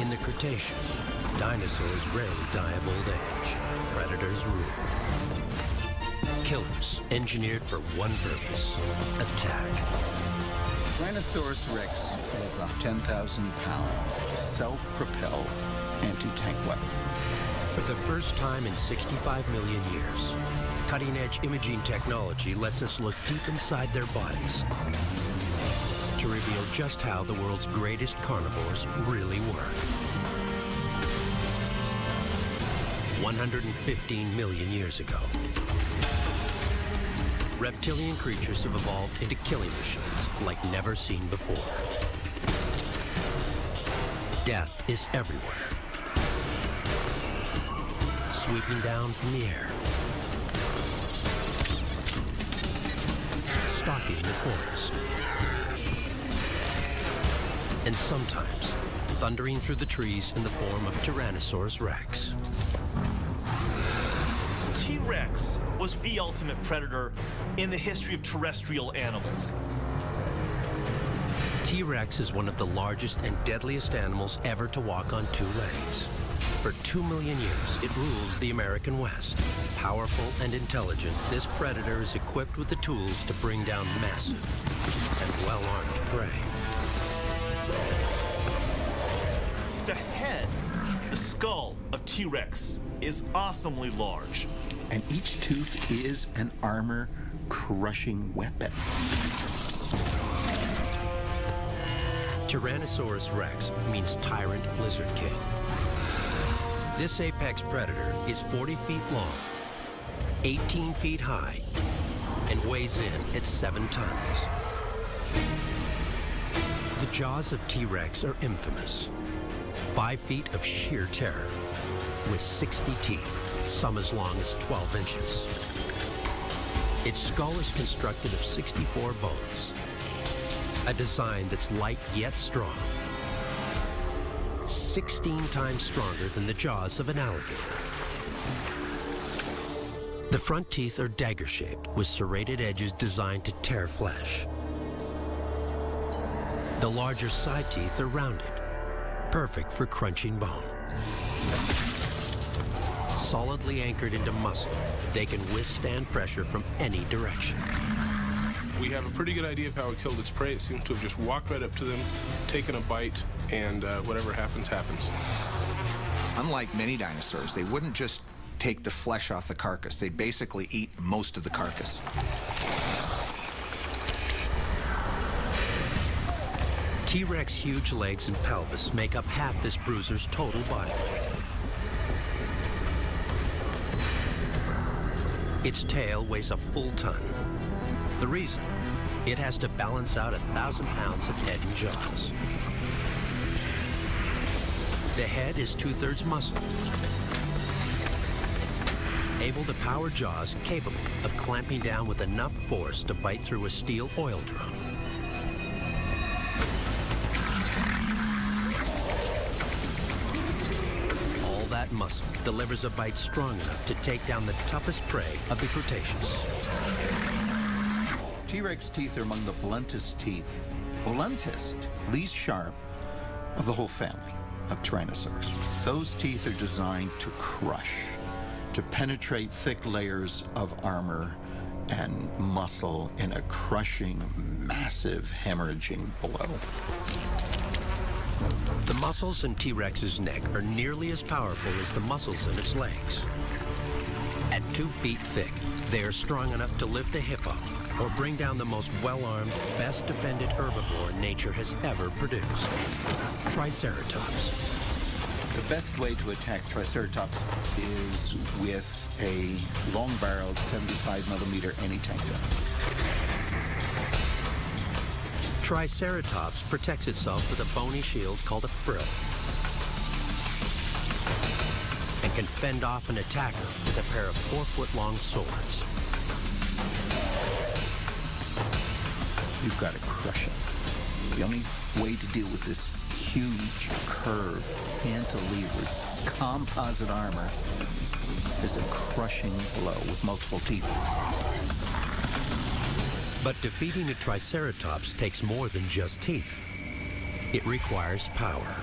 In the Cretaceous, dinosaurs rarely die of old age. Predators rule. Killers engineered for one purpose: attack. Tyrannosaurus Rex was a 10,000-pound, self-propelled anti-tank weapon. For the first time in 65 million years, cutting-edge imaging technology lets us look deep inside their bodies to reveal just how the world's greatest carnivores really work. 115 million years ago, reptilian creatures have evolved into killing machines like never seen before. Death is everywhere, sweeping down from the air, stalking the forest, and sometimes thundering through the trees in the form of Tyrannosaurus Rex. T-Rex was the ultimate predator in the history of terrestrial animals. T-Rex is one of the largest and deadliest animals ever to walk on two legs. For 2 million years, it rules the American West. Powerful and intelligent, this predator is equipped with the tools to bring down massive and well-armed prey. The head, the skull of T-Rex is awesomely large. And each tooth is an armor-crushing weapon. Tyrannosaurus Rex means Tyrant Lizard King. This apex predator is 40 feet long, 18 feet high, and weighs in at 7 tons. The jaws of T-Rex are infamous. 5 feet of sheer terror, with 60 teeth, some as long as 12 inches. Its skull is constructed of 64 bones, a design that's light yet strong, 16 times stronger than the jaws of an alligator. The front teeth are dagger-shaped with serrated edges designed to tear flesh. The larger side teeth are rounded, perfect for crunching bone. Solidly anchored into muscle, they can withstand pressure from any direction. We have a pretty good idea of how it killed its prey. It seems to have just walked right up to them, taken a bite, and whatever happens, happens. Unlike many dinosaurs, they wouldn't just take the flesh off the carcass. They'd basically eat most of the carcass. T-Rex huge legs and pelvis make up half this bruiser's total body weight. Its tail weighs a full ton. The reason? It has to balance out 1,000 pounds of head and jaws. The head is 2/3 muscle, able to power jaws capable of clamping down with enough force to bite through a steel oil drum. All that muscle delivers a bite strong enough to take down the toughest prey of the Cretaceous. T-Rex teeth are among the bluntest teeth, least sharp of the whole family of Tyrannosaurs. Those teeth are designed to crush, to penetrate thick layers of armor and muscle in a crushing, massive, hemorrhaging blow. The muscles in T-Rex's neck are nearly as powerful as the muscles in its legs. At 2 feet thick, they are strong enough to lift a hippo or bring down the most well-armed, best-defended herbivore nature has ever produced, Triceratops. The best way to attack Triceratops is with a long-barreled 75mm anti-tank gun. Triceratops protects itself with a bony shield called a frill and can fend off an attacker with a pair of 4-foot-long swords. You've got to crush it. The only way to deal with this huge, curved, cantilevered, composite armor is a crushing blow with multiple teeth. But defeating a Triceratops takes more than just teeth. It requires power.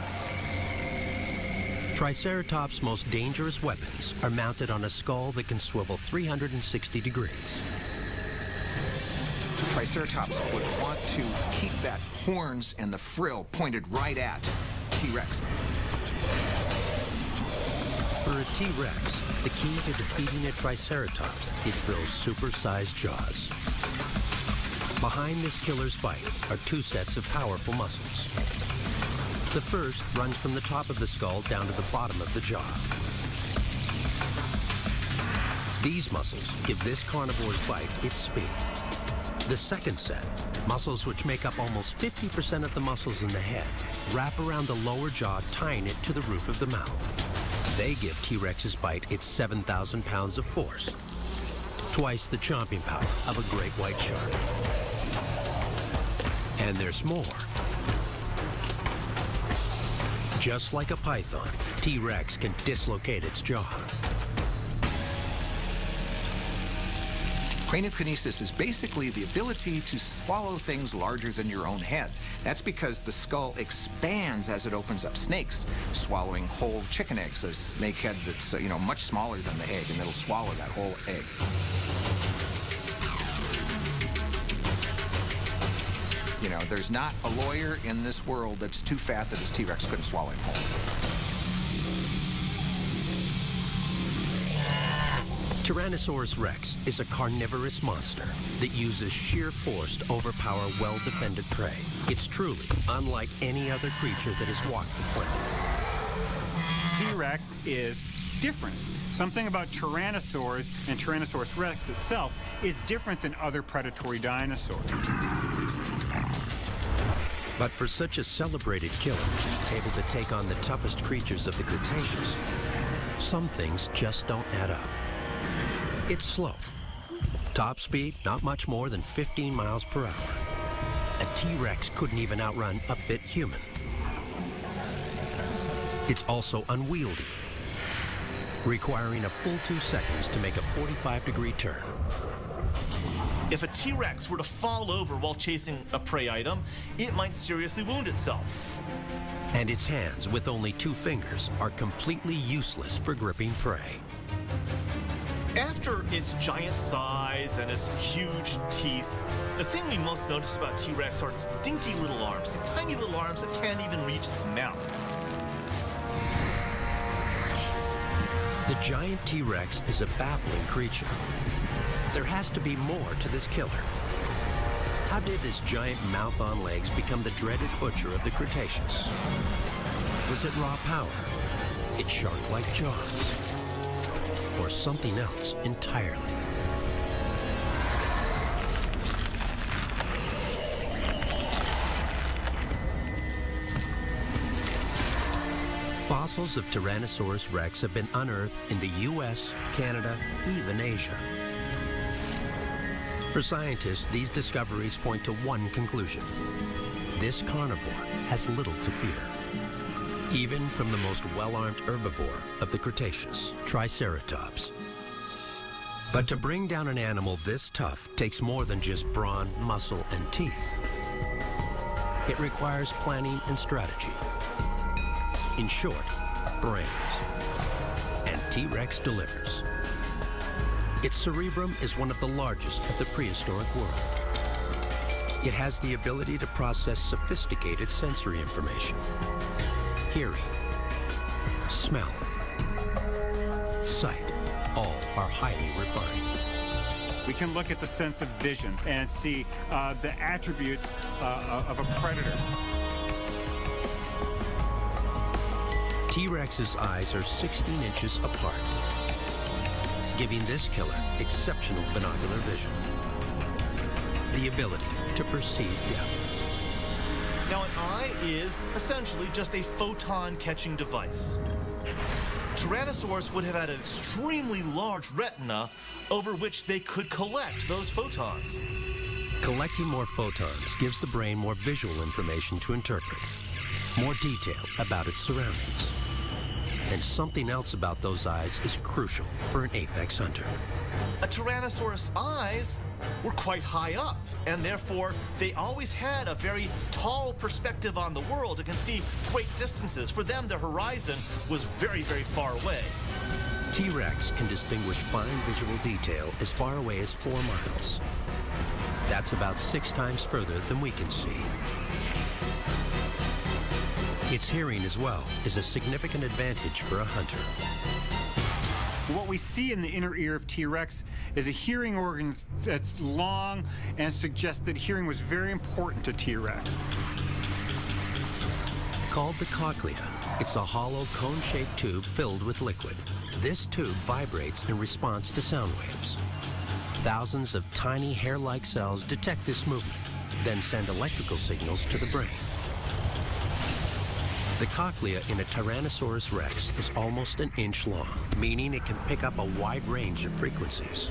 Triceratops' most dangerous weapons are mounted on a skull that can swivel 360 degrees. Triceratops would want to keep that horns and the frill pointed right at T-Rex. For a T-Rex, the key to defeating a Triceratops is those supersized jaws. Behind this killer's bite are two sets of powerful muscles. The first runs from the top of the skull down to the bottom of the jaw. These muscles give this carnivore's bite its speed. The second set, muscles which make up almost 50% of the muscles in the head, wrap around the lower jaw, tying it to the roof of the mouth. They give T-Rex's bite its 7,000 pounds of force, twice the chomping power of a great white shark. And there's more. Just like a python, T-Rex can dislocate its jaw. Craniokinesis is basically the ability to swallow things larger than your own head. That's because the skull expands as it opens up. Snakes swallowing whole chicken eggs, a snake head that's much smaller than the egg, and it'll swallow that whole egg. There's not a lawyer in this world that's too fat that his T-Rex couldn't swallow him whole. Tyrannosaurus Rex is a carnivorous monster that uses sheer force to overpower well-defended prey. It's truly unlike any other creature that has walked the planet. T-Rex is different. Something about Tyrannosaurs and Tyrannosaurus Rex itself is different than other predatory dinosaurs. But for such a celebrated killer, able to take on the toughest creatures of the Cretaceous, some things just don't add up. It's slow. Top speed, not much more than 15 miles per hour. A T-Rex couldn't even outrun a fit human. It's also unwieldy, requiring a full 2 seconds to make a 45-degree turn. If a T-Rex were to fall over while chasing a prey item, it might seriously wound itself. And its hands, with only 2 fingers, are completely useless for gripping prey. After its giant size and its huge teeth, the thing we most notice about T-Rex are its dinky little arms, these tiny little arms that can't even reach its mouth. The giant T-Rex is a baffling creature. There has to be more to this killer. How did this giant mouth on legs become the dreaded butcher of the Cretaceous? Was it raw power, its shark-like jaws, or something else entirely? Fossils of Tyrannosaurus Rex have been unearthed in the US, Canada, even Asia. For scientists, these discoveries point to one conclusion. This carnivore has little to fear, even from the most well-armed herbivore of the Cretaceous, Triceratops. But to bring down an animal this tough takes more than just brawn, muscle, and teeth. It requires planning and strategy. In short, brains. And T-Rex delivers. Its cerebrum is one of the largest of the prehistoric world. It has the ability to process sophisticated sensory information. Hearing, smell, sight, all are highly refined. We can look at the sense of vision and see the attributes of a predator. T-Rex's eyes are 16 inches apart, giving this killer exceptional binocular vision. The ability to perceive depth. Now, an eye is essentially just a photon-catching device. Tyrannosaurus would have had an extremely large retina over which they could collect those photons. Collecting more photons gives the brain more visual information to interpret, more detail about its surroundings. And something else about those eyes is crucial for an apex hunter. A Tyrannosaurus' eyes were quite high up, and therefore they always had a very tall perspective on the world and can see great distances. For them, the horizon was very, very far away. T-Rex can distinguish fine visual detail as far away as 4 miles. That's about 6 times further than we can see. Its hearing as well is a significant advantage for a hunter. What we see in the inner ear of T-Rex is a hearing organ that's long and suggests that hearing was very important to T-Rex. Called the cochlea, it's a hollow cone-shaped tube filled with liquid. This tube vibrates in response to sound waves. Thousands of tiny hair-like cells detect this movement, then send electrical signals to the brain. The cochlea in a Tyrannosaurus Rex is almost an inch long, meaning it can pick up a wide range of frequencies.